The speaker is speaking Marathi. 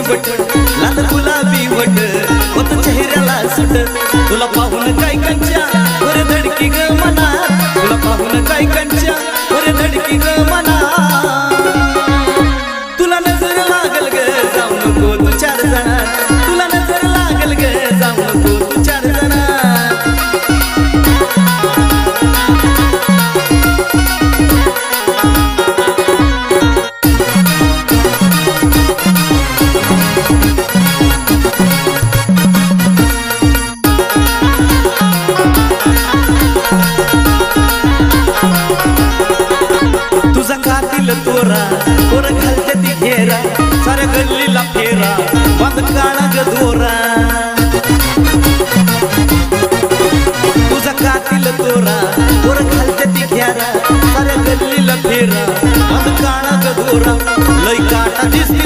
चिरवट लाल गुलाबी वट होत चेहऱ्याला सुट तुला पाहून काय कंच्या वर धडकी ग मना तुला पाहून काय कंच्या वर धडकी ग मना तुला नजर लागल ग जाऊ नको तू चार जणा तुला नजर लागल ग जाऊ नको तू चार जणा तोरा तोर घालते ती घेरा साऱ्या गल्लीला फेरा बांध काळा ग दोरा तुझा कातील तोरा तोर घालते ती घेरा साऱ्या गल्लीला फेरा बांध काळा ग दोरा लय काटा दिसते